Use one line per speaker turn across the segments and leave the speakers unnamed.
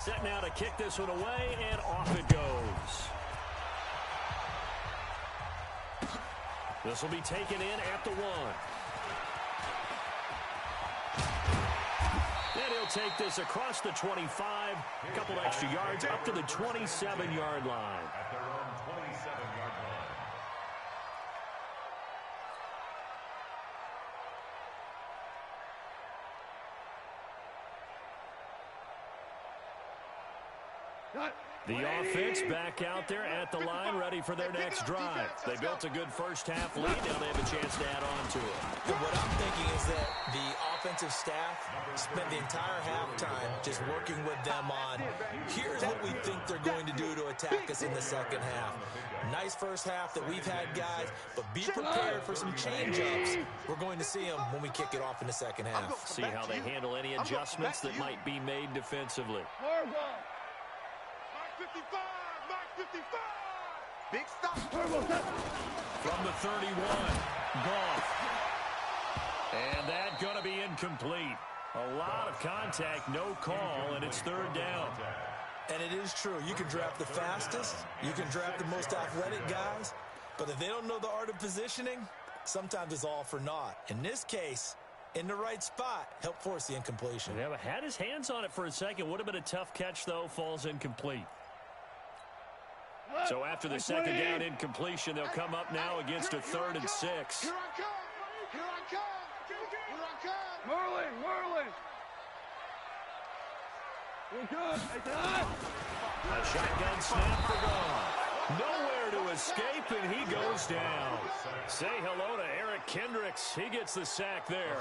Set now to kick this one away, and off it goes. This will be taken in at the 1. And he'll take this across the 25, a couple extra yards up to the 27-yard line.
At their own 27-yard line.
The offense back out there at the line, ready for their next drive. They built a good first-half lead. Now they have a chance to add on to it.
And what I'm thinking is that the offensive staff spent the entire halftime just working with them on, here's what we think they're going to do to attack us in the second half. Nice first half that we've had, guys, but be prepared for some change-ups. We're going to see them when we kick it off in the second half.
See how they handle any adjustments that might be made defensively.
55, Mark 55. Big stop.
From the 31, Goff. And that going to be incomplete. A lot of contact, no call, and it's third down.
And it is true. You can draft the fastest. You can draft the most athletic guys. But if they don't know the art of positioning, sometimes it's all for naught. In this case, in the right spot, help force the incompletion.
Yeah, but had his hands on it for a second. Would have been a tough catch, though. Falls incomplete. So after the second down incompletion, they'll come up now against a 3rd and 6.
Here I come. Here I come. Here I come. Whirling. We're good.
A shotgun snap for Goff. Nowhere to escape, and he goes down. Say hello to Eric Kendricks. He gets the sack there.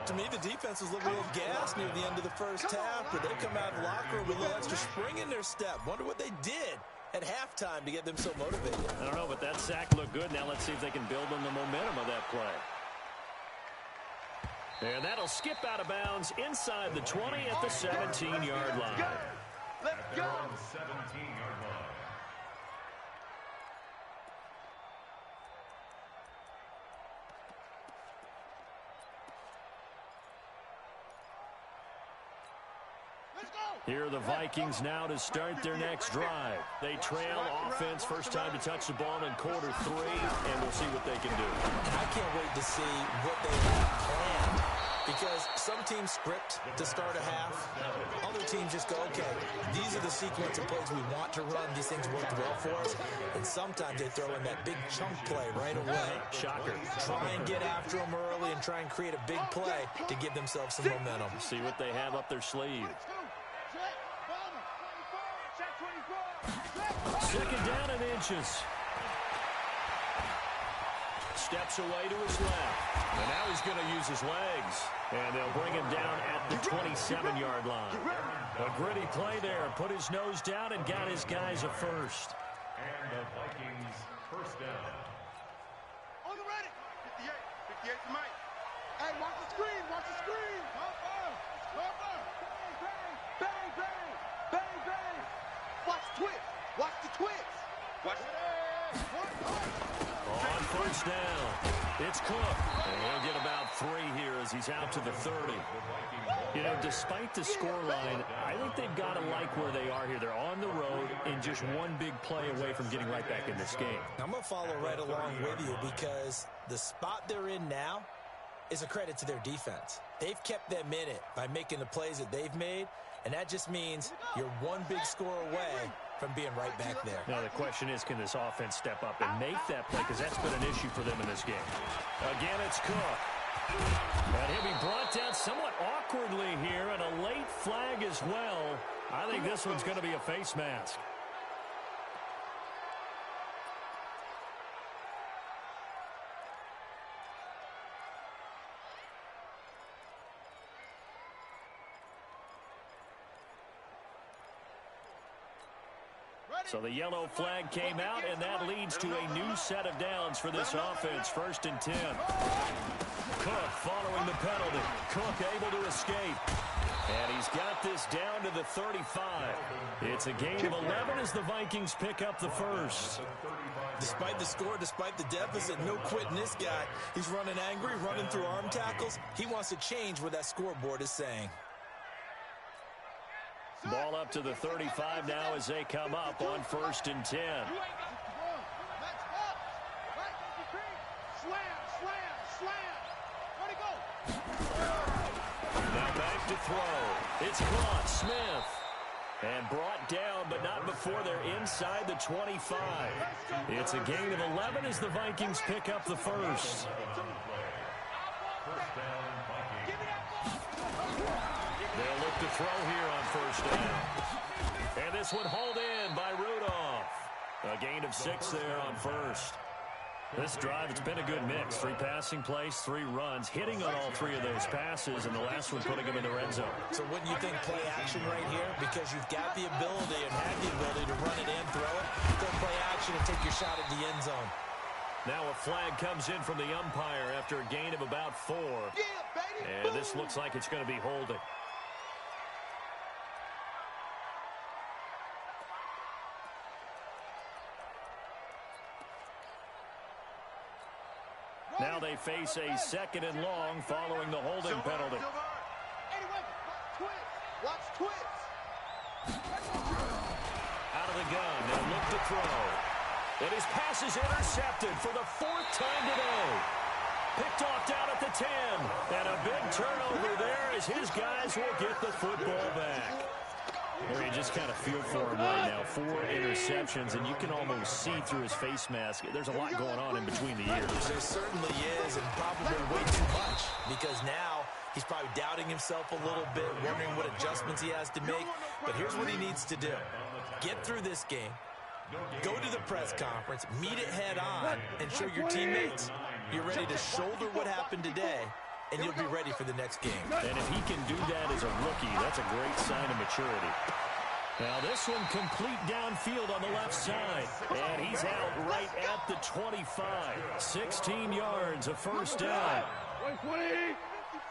To me, the defense was a little gassed near the end of the first half, but they come out of the locker room with a little extra spring in their step. Wonder what they did at halftime to get them so motivated.
I don't know, but that sack looked good. Now let's see if they can build on the momentum of that play. And that'll skip out of bounds inside the 20 at the 17-yard line.
Let's go.
17-yard line.
Here are the Vikings now to start their next drive. They trail offense, first time to touch the ball in quarter 3, and we'll see what they can do.
And I can't wait to see what they have planned, because some teams script to start a half. Other teams just go, okay, these are the sequence of plays we want to run. These things work well for us. And sometimes they throw in that big chunk play right away.
Shocker.
Try and get after them early and try and create a big play to give themselves some momentum.
See what they have up their sleeve. Second down and inches. Steps away to his left. And now he's going to use his legs. And they'll bring him down at the 27-yard line. A gritty play there. Put his nose down and got his guys a first.
And the Vikings first down.
On the ready. 58 to Mike. Hey, watch the screen. Watch the screen. Bang, bang. Bang, bang. Watch the twitch. Watch the twitch. Watch it.
On first down, it's Cook. And he'll get about 3 here as he's out to the 30. You know, despite the scoreline, I think they've got to like where they are here. They're on the road and just one big play away from getting right back in this game.
I'm going to follow right along with you, because the spot they're in now is a credit to their defense. They've kept them in it by making the plays that they've made, and that just means you're one big score away from being right back there.
Now the question is, can this offense step up and make that play? Because that's been an issue for them in this game. Again, it's Cook. And he'll be brought down somewhat awkwardly here, and a late flag as well. I think this one's going to be a face mask. So the yellow flag came out, and that leads to a new set of downs for this offense. 1st and 10. Cook following the penalty. Cook able to escape. And he's got this down to the 35. It's a gain of 11 as the Vikings pick up the first.
Despite the score, despite the deficit, no quitting this guy. He's running angry, running through arm tackles. He wants to change what that scoreboard is saying.
Ball up to the 35 now as they come up on 1st and 10. Now back to throw. It's caught. Smith. And brought down, but not before they're inside the 25. It's a gain of 11 as the Vikings pick up the first. They'll look to throw here on 1st down. And this one hauled in by Rudolph. A gain of 6 there on 1st. This drive, it's been a good mix. 3 passing plays, 3 runs, hitting on all 3 of those passes, and the last one putting them in the red zone.
So wouldn't you think play action right here? Because you've got the ability and have the ability to run it in, throw it, go play action and take your shot at the end zone.
Now a flag comes in from the umpire after a gain of about 4. And this looks like it's going to be holding. Now they face a 2nd and long following the holding penalty. Out of the gun, they'll look to throw. And his pass is intercepted for the 4th time today. Picked off down at the 10. And a big turnover there as his guys will get the football back. There you just kind of feel for him right now. 4 interceptions, and you can almost see through his face mask. There's a lot going on in between the ears.
There certainly is, and probably way too much, because now he's probably doubting himself a little bit, wondering what adjustments he has to make. But here's what he needs to do. Get through this game. Go to the press conference, meet it head on, and show your teammates you're ready to shoulder what happened today, and you'll be ready for the next game.
And if he can do that as a rookie, that's a great sign of maturity. Now this one complete downfield on the left side. And he's out right at the 25. 16 yards, a 1st down.
120.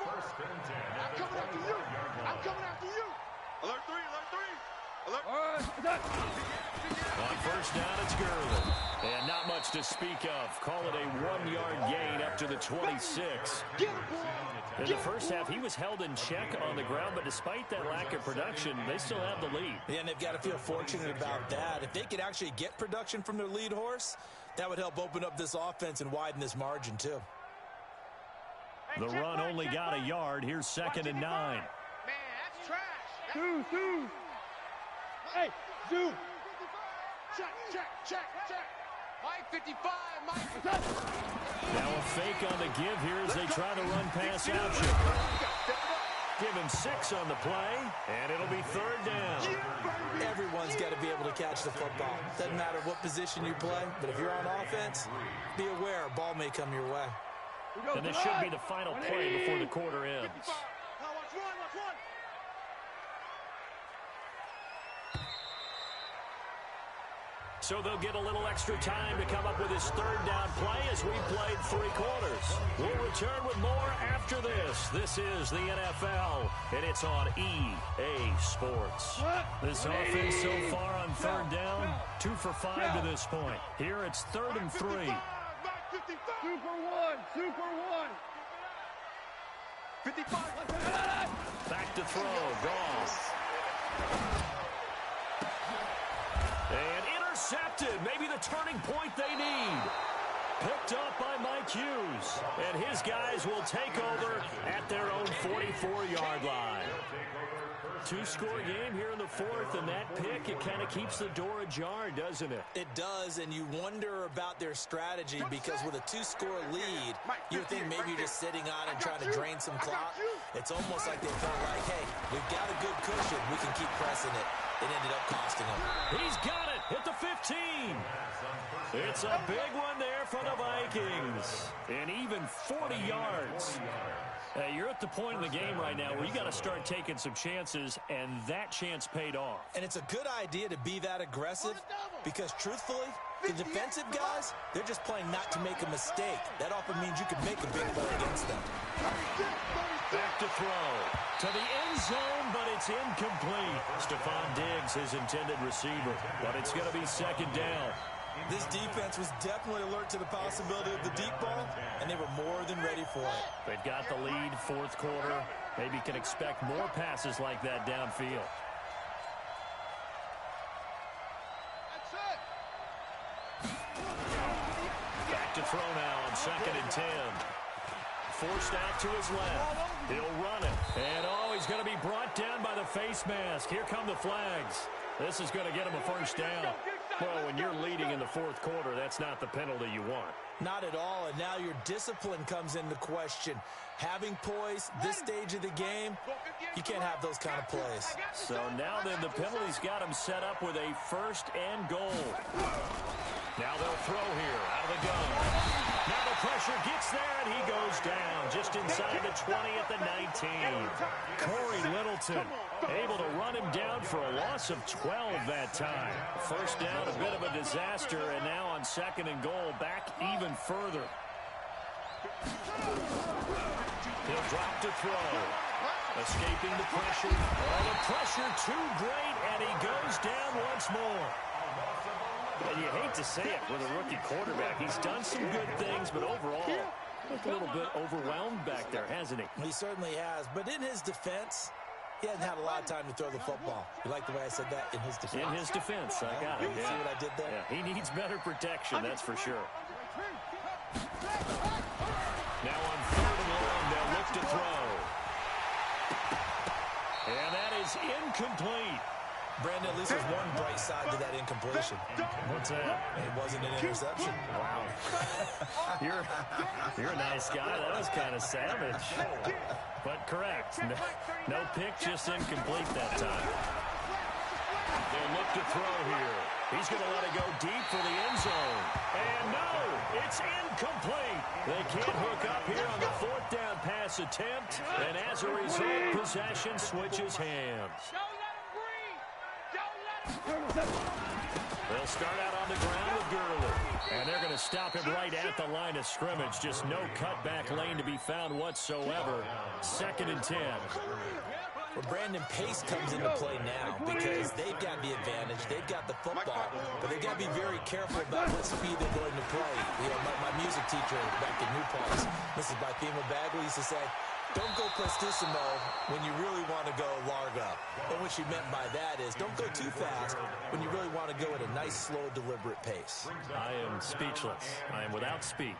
I'm coming after you. I'm coming after you. Alert 3, alert 3. Alert. All right,
on 1st down, it's Gurley. And not much to speak of. Call it a 1-yard gain up to the 26. In the first half, he was held in check on the ground, but despite that lack of production, they still have the lead.
Yeah, and they've got to feel fortunate about that. If they could actually get production from their lead horse, that would help open up this offense and widen this margin, too.
The run only got a yard. Here's 2nd and 9.
Man, that's trash. Two. Hey, Zoo. Check. Mike 55, Mike.
Now a fake on the give here as they try to run pass option. Give him 6 on the play, and it'll be 3rd down.
Everyone's got to be able to catch the football. Doesn't matter what position you play, but if you're on offense, be aware a ball may come your way.
And this should be the final play before the quarter ends.
Watch one.
So they'll get a little extra time to come up with his 3rd down play as we played 3 quarters. We'll return with more after this. This is the NFL, and it's on EA Sports. This offense so far on 3rd down, 2 for 5 to this point. Here it's 3rd and 3.
Super one. 55.
Back to throw. Goff. And intercepted. Maybe the turning point they need. Picked up by Mike Hughes. And his guys will take over at their own 44-yard line. 2-score game here in the 4th, and that pick, it kind of keeps the door ajar, doesn't it?
It does, and you wonder about their strategy because with a 2-score lead, you think maybe you're just sitting on and trying to drain some clock. It's almost like they felt like, hey, we've got a good cushion. We can keep pressing it. It ended up costing them.
He's got it at the 15. It's a big one there for the Vikings. And even 40 yards. You're at the point in the game right now where you got to start taking some chances, and that chance paid off.
And it's a good idea to be that aggressive because, truthfully, the defensive guys, they're just playing not to make a mistake. That often means you can make a big play against them.
Back to throw. To the end zone, but it's incomplete. Stephon Diggs, his intended receiver, but it's going to be 2nd down.
This defense was definitely alert to the possibility of the deep ball, and they were more than ready for it.
They've got the lead, 4th quarter. Maybe can expect more passes like that downfield. throw now on 2nd and 10. Forced out to his left. He'll run it. And, he's going to be brought down by the face mask. Here come the flags. This is going to get him a first down. Well, when you're leading in the fourth quarter, that's not the penalty you want.
Not at all, and now your discipline comes into question. Having poise, this stage of the game, you can't have those kind of plays.
So now then, the penalty's got him set up with a 1st and goal. Now they'll throw here out of the gun. Now the pressure gets there, and he goes down just inside the 20 at the 19. Corey Littleton able to run him down for a loss of 12 that time. First down, a bit of a disaster, and now on 2nd and goal, back even further. He'll drop to throw. Escaping the pressure. Oh, the pressure too great, and he goes down once more. And you hate to say it with a rookie quarterback. He's done some good things, but overall, looked a little bit overwhelmed back there, hasn't he?
He certainly has, but in his defense, he hasn't had a lot of time to throw the football. You like the way I said that? In his defense.
In his defense, I got it.
Yeah. See what I did there?
Yeah, he needs better protection, that's for sure. Now on 3rd and long, they'll look to throw. And that is incomplete.
Brandon, at least there's one bright side to that incompletion.
What's that?
It wasn't an interception.
Wow. You're a nice guy. That was kind of savage. But correct. No pick, just incomplete that time. They'll look to throw here. He's going to let it go deep for the end zone. And no, it's incomplete. They can't hook up here on the 4th down pass attempt. And as a result, possession switches hands. They'll start out on the ground with Gurley. And they're going to stop him right at the line of scrimmage. Just no cutback lane to be found whatsoever. 2nd and 10.
Well, Brandon, pace comes into play now because they've got the advantage. They've got the football, but they've got to be very careful about what speed they're going to play. You know, my music teacher back in New Paltz, Mrs. Bythema Bagley, used to say, don't go prestissimo when you really want to go largo. And what she meant by that is don't go too fast when you really want to go at a nice, slow, deliberate pace.
I am speechless. I am without speech.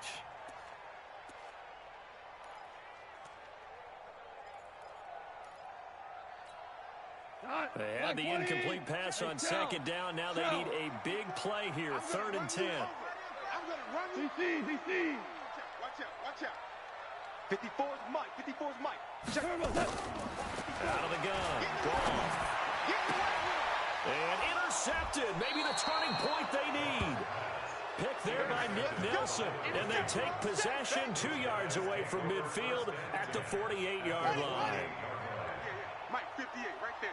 They had the incomplete pass on 2nd down. Now they need a big play here. 3rd and 10.
DC. Watch out. 54's Mike. Check.
Out of the gun. Gone. And intercepted. Maybe the turning point they need. Picked there by Nick Nelson. And they take possession 2 yards away from midfield at the 48-yard line.
Mike, 58, right there.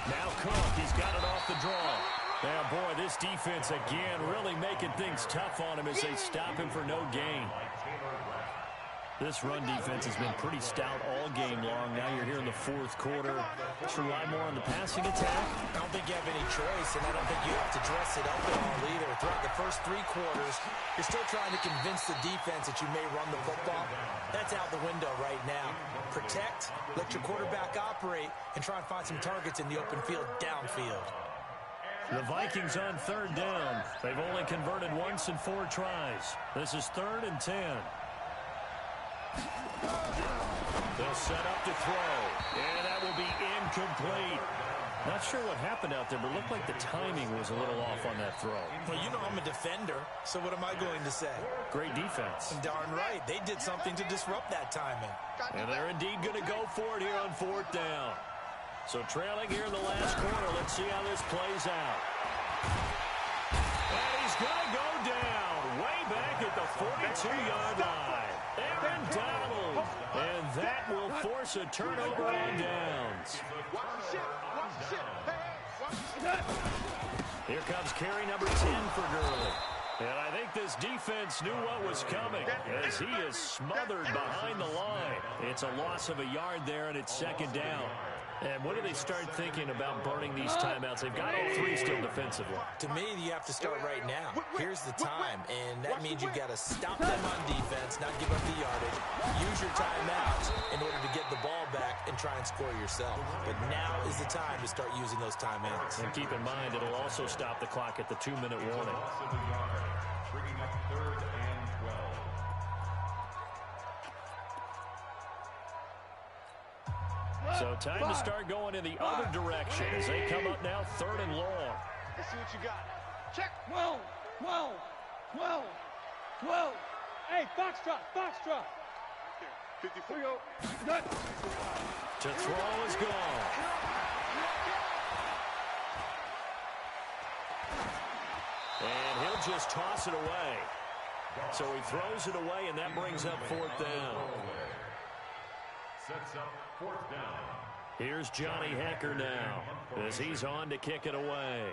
Now Cook, he's got it off the draw. Now, boy, this defense again really making things tough on him as they stop him for no gain. This run defense has been pretty stout all game long. Now you're here in the 4th quarter. Let's rely more on the passing attack.
I don't think you have any choice, and I don't think you have to dress it up at all either. Throughout the first 3 quarters, you're still trying to convince the defense that you may run the football. That's out the window right now. Protect, let your quarterback operate, and try and find some targets in the open field downfield.
The Vikings on 3rd down. They've only converted once in 4 tries. This is 3rd and 10. They'll set up to throw, and that will be incomplete. Not sure what happened out there, but it looked like the timing was a little off on that throw.
Well, you know I'm a defender, so what am I going to say?
Great defense.
Darn right. They did something to disrupt that timing.
And they're indeed going to go for it here on 4th down. So trailing here in the last quarter, let's see how this plays out. And he's going to go down way back at the 42-yard line. Aaron Donald. And that will force a turnover on downs. Here comes carry number 10 for Gurley. And I think this defense knew what was coming as he is smothered behind the line. It's a loss of a yard there, and it's 2nd down. And when do they start thinking about burning these timeouts? They've got all three still defensively.
To me, you have to start right now. Here's the time, and that means you've got to stop them on defense, not give up the yardage. Use your timeouts in order to get the ball back and try and score yourself. But now is the time to start using those timeouts.
And keep in mind, it'll also stop the clock at the 2-minute warning.
Bringing up 3rd and 12.
So time to start going in the other direction as they come up now 3rd and long.
Let's see what you got. Check.
12, 12, 12, 12. Hey, foxtrot, foxtrot.
54.
Good.
To throw is gone. And he'll just toss it away. So he throws it away, and that brings up 4th down.
Sets up 4th down.
Here's Johnny Hecker now as he's on to kick it away.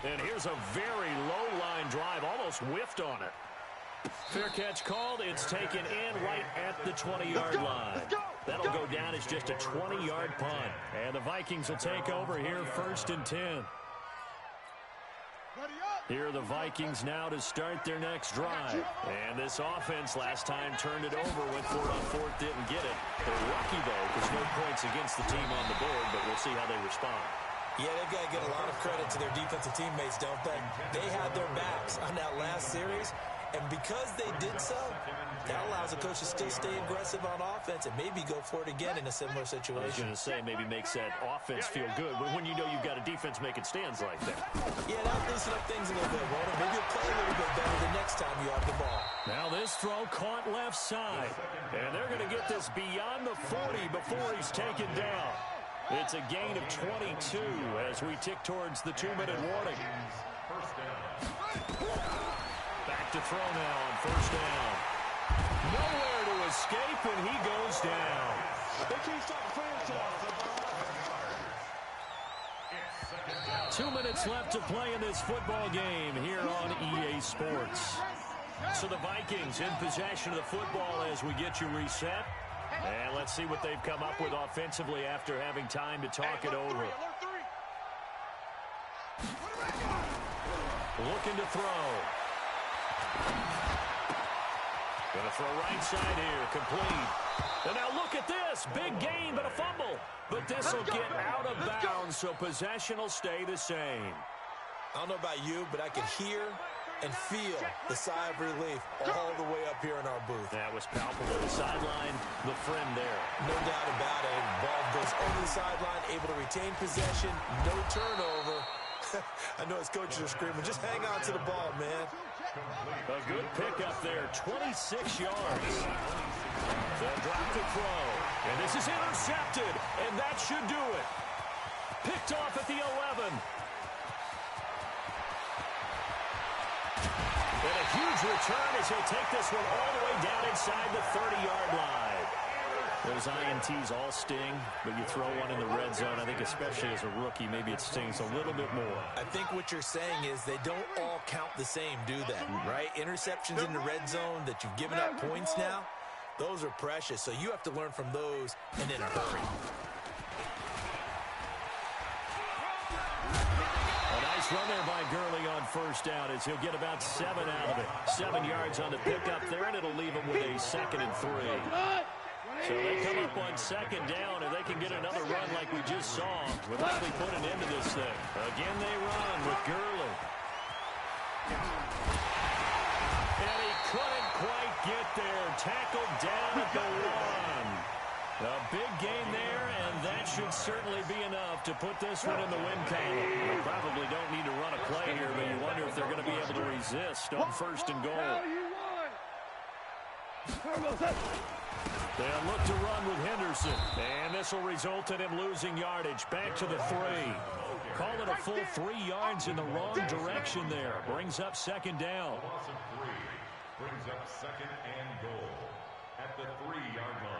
And here's a very low line drive, almost whiffed on it. Fair catch called. It's taken in right at the 20-yard line. That'll go down as just a 20-yard punt. And the Vikings will take over here 1st and 10. Here are the Vikings now to start their next drive. And this offense last time turned it over, went for it on 4th, didn't get it. They're lucky, though, because no points against the team on the board, but we'll see how they respond.
Yeah, they've got to get a lot of credit to their defensive teammates, don't they? They had their backs on that last series, and because they did so, that allows the coach to still stay aggressive on offense and maybe go for it again in a similar situation.
I was going to say maybe makes that offense feel good, but when you know you've got a defense making stands like that.
Yeah, that'll loosen up things a little bit, Walter. Maybe you'll play a little bit better the next time you have the ball.
Now this throw caught left side, and they're going to get this beyond the 40 before he's taken down. It's a gain of 22 as we tick towards the 2-minute warning. Back to throw now on 1st down. Nowhere to escape, and he goes down.
They can't stop the franchise.
2 minutes left to play in this football game here on EA Sports. So the Vikings in possession of the football as we get you reset. And let's see what they've come up with offensively after having time to talk it over. Looking to throw. Going to throw right side here, complete. And now look at this, big gain but a fumble. But this will get out of bounds, so possession will stay the same.
I don't know about you, but I can hear and feel the sigh of relief all the way up here in our booth.
That was palpable. The sideline, the friend there.
No doubt about it. Ball goes over the sideline, able to retain possession, no turnover. I know his coaches are screaming, just hang on to the ball, man.
A good pickup there, 26 yards. They'll drop the throw, and this is intercepted, and that should do it. Picked off at the 11. And a huge return as he'll take this one all the way down inside the 30-yard line. Those INTs all sting, but you throw one in the red zone, I think especially as a rookie, maybe it stings a little bit more.
I think what you're saying is they don't all count the same, do they? Right? Interceptions in the red zone that you've given up points now, those are precious, so you have to learn from those and in a hurry.
Run there by Gurley on 1st down as he'll get about 7 out of it. 7 yards on the pickup there, and it'll leave him with a 2nd and 3. So they come up on 2nd down, and they can get another run like we just saw. We'll likely put an end to this thing. Again, they run with Gurley. And he couldn't quite get there. Tackled down at the 1. A big gain there, and that should certainly be enough to put this one in the win column. They probably don't need to run a play here, but you wonder if they're going to be able to resist on 1st and goal. They'll look to run with Henderson, and this will result in him losing yardage. Back to the 3. Call it a full 3 yards in the wrong direction there. Brings up 2nd down.
Loss of 3 brings up 2nd and goal at the 3-yard line.